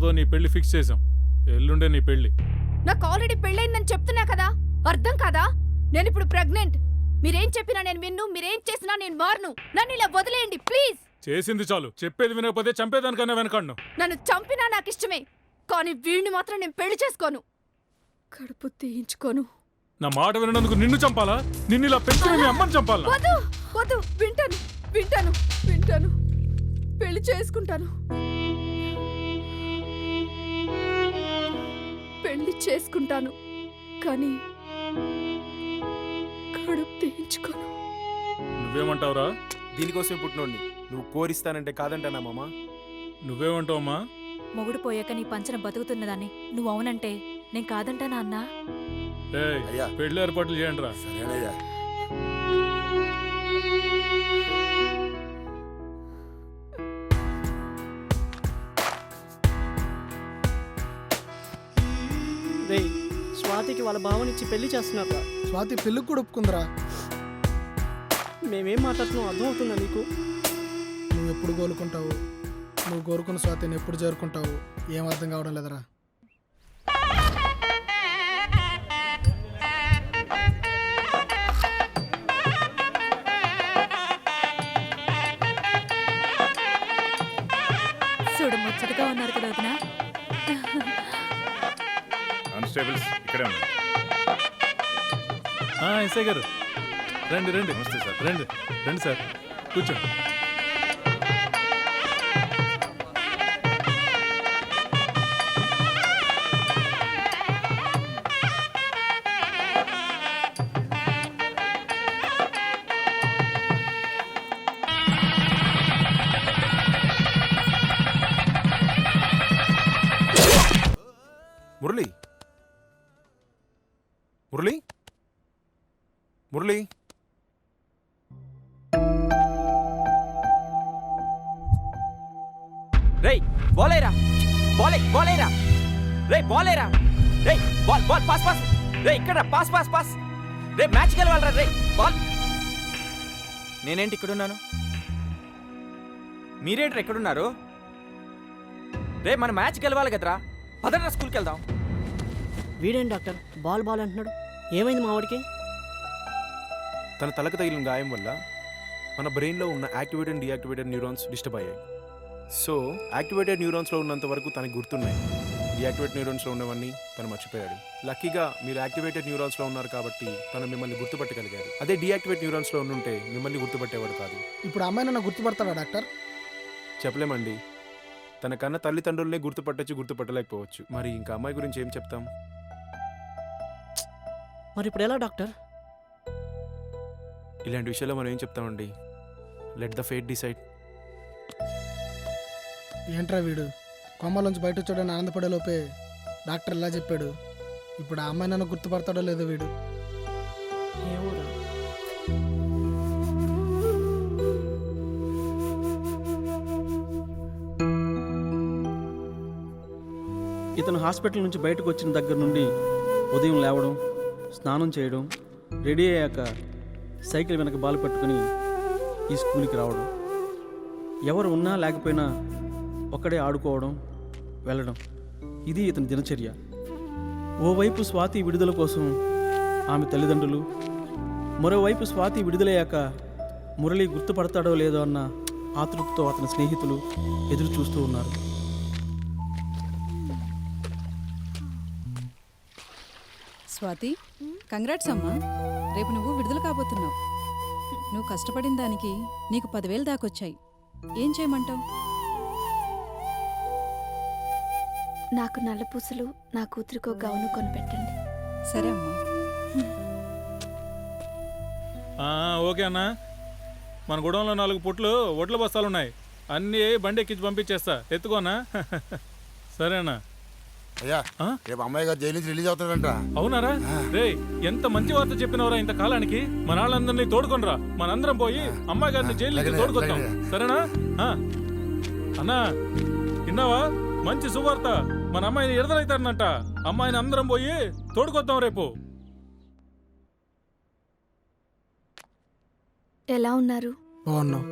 అవుతుందో నీ పెళ్లి ఫిక్స్ చేసాం. ఎల్లుండే నీ పెళ్లి. నాకు ఆల్రెడీ పెళ్ళైందని చెప్తున్నా కదా, అర్థం కాదా? నేను ఇప్పుడు ప్రెగ్నెంట్. మీరేం చెప్పినా నేను విన్ను, మీరేం చేసినా నేను మారను. నన్ను ఇలా వదిలేయండి ప్లీజ్. చేసింది చాలు, చెప్పేది వినకపోతే చంపేదానికన్నా వెనకాడను. నన్ను చంపినా నాకు ఇష్టమే, కానీ వీడిని మాత్రం నేను పెళ్లి చేసుకోను, కడుపు తీయించుకోను. నా మాట వినందుకు నిన్ను చంపాలా? నిన్ను ఇలా పెంచిన మీ అమ్మని చంపాలా? వద్దు వద్దు, వింటాను వింటాను వింటాను, పెళ్లి చేసుకుంటాను, పెళ్లి చేసుకుంటాను, కానీ కడుపు తీయించుకోను. నువ్వేమంటావురా? దీనికోసమే పుట్టినోడిని నువ్వు కోరిస్తానంటే కాదంటానా మామ? నువ్వేమంటావమ్మా? మొగుడు పోయాక నీ పంచన బతుకుతున్నదాన్ని నువ్వు అవునంటే నేను కాదంటానా అన్నా? ఏయ్, అయ్యా. పెళ్లి ఏర్పాట్లు చేయండి రా. సరేనయ్యా. రేయ్, స్వాతికి వాళ్ళ భావనిచ్చి పెళ్లి చేస్తున్నారా? స్వాతి పెళ్ళికి కూడా ఒప్పుకుందిరా. మేమేం మాట్లాడుతున్నాం అర్థమవుతుందా నీకు? నువ్వు ఎప్పుడు కోలుకుంటావు? నువ్వు కోరుకున్న స్వాతిని ఎప్పుడు చేరుకుంటావు? ఏం అర్థం కావడం లేదరా. చూడు ముచ్చటగా ఉన్నారు కదా వదినా. కానిస్టేబుల్స్ ఇక్కడే ఉన్నారు. ఎస్ఐ గారు రండి రండి. నమస్తే సార్. రండి రండి సార్, కూర్చోండి. మురళి మురళి మురళి రేయ్ బాలేరా, బాలేరా, రేయ్ బాలేరా, రేయ్ బాల్ బాల్ పాస్ పాస్, రేయ్ ఇక్కడ పాస్ పాస్ పాస్, రేయ్ మ్యాచ్ గెలవాలరా, రేయ్ బాల్. నేనేంటి ఇక్కడున్నాను, మీరేంటి ఎక్కడున్నారు? రే మన మ్యాచ్ గెలవాలి కదరా, పదరా స్కూల్కి వెళ్దాం. వీడేం డాక్టర్ బాల్ బాల్ అంటున్నాడు? ఏమైంది మా వాడికి? తన తలకు తగిలిన గాయం వల్ల మన బ్రెయిన్లో ఉన్న యాక్టివేటెడ్ డియాక్టివేటెడ్ న్యూరాన్స్ డిస్టర్బ్ అయ్యాయి. సో యాక్టివేటెడ్ న్యూరాన్స్లో ఉన్నంత వరకు తనకు గుర్తున్నాయి, డియాక్టివేటెడ్ న్యూరాన్స్లో ఉన్నవన్నీ తను మర్చిపోయాడు. లక్కీగా మీరు యాక్టివేటెడ్ న్యూరాన్స్లో ఉన్నారు కాబట్టి తను మిమ్మల్ని గుర్తుపట్టగలిగాడు. అదే డియాక్టివేట్ న్యూరాన్స్లో ఉండుంటే మిమ్మల్ని గుర్తుపట్టేవాడు కాదు. ఇప్పుడు అమ్మాయి నన్ను గుర్తుపడతాడా డాక్టర్? చెప్పలేమండి. తన కన్నా తల్లిదండ్రులనే గుర్తుపట్టచ్చు, గుర్తుపట్టలేకపోవచ్చు. మరి ఇంకా అమ్మాయి గురించి ఏం చెప్తాం? మరి ఇప్పుడు ఎలా డాక్టర్? ఇలాంటి విషయాల్లో మనం ఏం చెప్తామండి? Let the fate decide. ఏంట్రా వీడు కొమ్మలోంచి బయట వచ్చాడని ఆనందపడేలోపే డాక్టర్ ఇలా చెప్పాడు. ఇప్పుడు ఆ అమ్మాయి నన్ను గుర్తుపడతాడో లేదో వీడు. ఏమోరా. ఇతను హాస్పిటల్ నుంచి బయటకు వచ్చిన దగ్గర నుండి ఉదయం లేవడం, స్నానం చేయడం, రెడీ అయ్యాక సైకిల్ వెనక బాల్ పట్టుకుని ఈ స్కూల్కి రావడం, ఎవరు ఉన్నా లేకపోయినా ఒక్కడే ఆడుకోవడం, వెళ్ళడం, ఇది ఇతని దినచర్య. ఓవైపు స్వాతి విడుదల కోసం ఆమె తల్లిదండ్రులు, మరోవైపు స్వాతి విడుదలయ్యాక మురళి గుర్తుపడతాడో లేదో అన్న ఆతృతతో అతని స్నేహితులు ఎదురు చూస్తూ ఉన్నారు. స్వాతి, కంగ్రాట్స్ అమ్మా. రేపు నువ్వు విడుదల కాబోతున్నావు. నువ్వు కష్టపడిన దానికి నీకు 10,000 దాకొచ్చాయి. ఏం చేయమంటావు? నాకు నల్ల పూసలు, నా కూతురికో గౌను కొనిపెట్టండి. సరే అమ్మా. ఓకే అన్నా, మన గుడంలో 4 పుట్లు ఒడ్ల బస్తాలు ఉన్నాయి, అన్నీ బండి ఎక్కించి పంపించేస్తా, ఎత్తుకోనా? సరేనా? అయ్యా, రేపు అమ్మాయి గారు జైలు నుంచి రిలీజ్ అవుతాడంట. అవునారా? రే ఎంత మంచి వార్త చెప్పినవరా ఇంత కాలానికి. మన వాళ్ళందరినీ తోడుకొనరా, మనందరం పోయి అమ్మాయి గారిని జైలు నుంచి తోడుకొద్దాం, సరేనా? అన్నా విన్నావా? మంచి శుభవార్త, మన అమ్మాయిని విడుదలైతారనంట. అమ్మాయిని అందరం పోయి తోడుకొద్దాం రేపు. ఎలా ఉన్నారు? బాగున్నావు.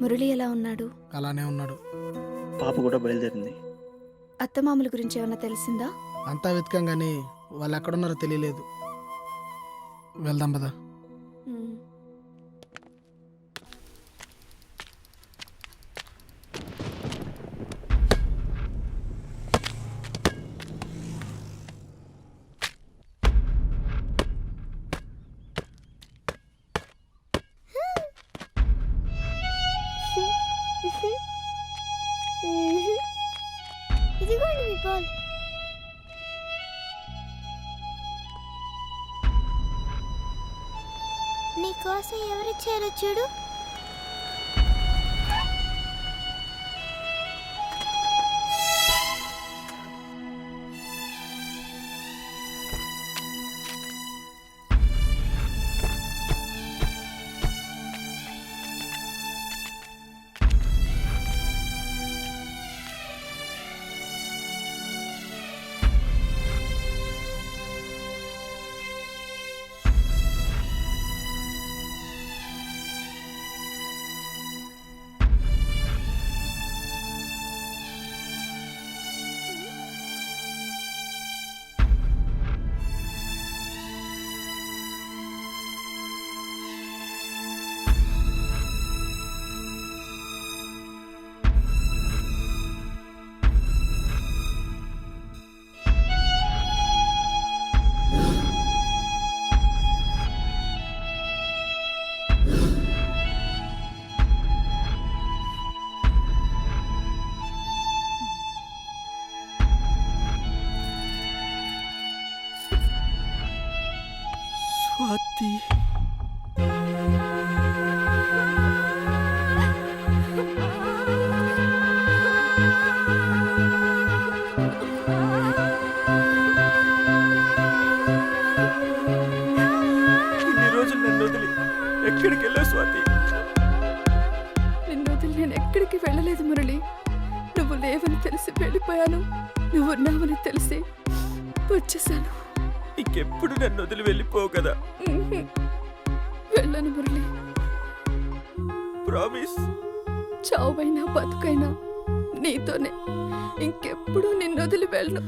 మురళి ఎలా ఉన్నాడు? అలానే ఉన్నాడు. పాప కూడా బయలుదేరింది. అత్తమామల గురించి ఏమన్నా తెలిసిందా? అంతా వెతకం కానీ వాళ్ళు ఎక్కడున్నారో తెలియలేదు. వెళ్దాం పదా. ఇదిగోండి మీ బాల్. నీకోసం ఎవరిచ్చారో చూడు. స్వాతి, ఇన్ని రోజులు నన్ను వదిలి ఎక్కడికి వెళ్ళావు స్వాతి? నిన్ను వదిలి నేను ఎక్కడికి వెళ్ళలేదు మురళి. నువ్వు లేవని తెలిసి వెళ్ళిపోయాను. నువ్వు ఉన్నావని తెలిసి వచ్చేసాను. ఇంకెప్పుడు నన్ను వదిలి వెళ్ళిపోవు కదా? వెళ్ళను మురళి. ప్రామిస్? చావైనా బతుకైనా నీతోనే. ఇంకెప్పుడు నిన్ను వదిలి వెళ్ళను.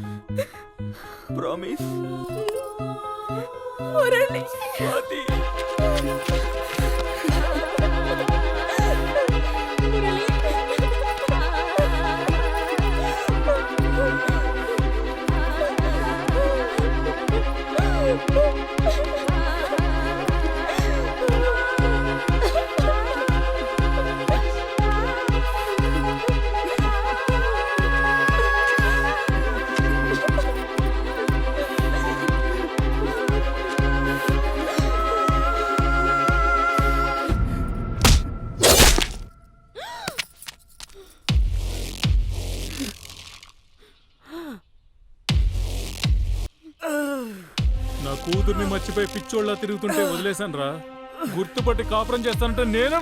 ప్రామిస్? మురళి, స్వాతి, నా కూతుర్ని మర్చిపోయి పిచ్చోళ్ళ తిరుగుతుంటే వదిలేశాను రా. గుర్తుపట్టి కాపురం చేస్తానంటే నేనే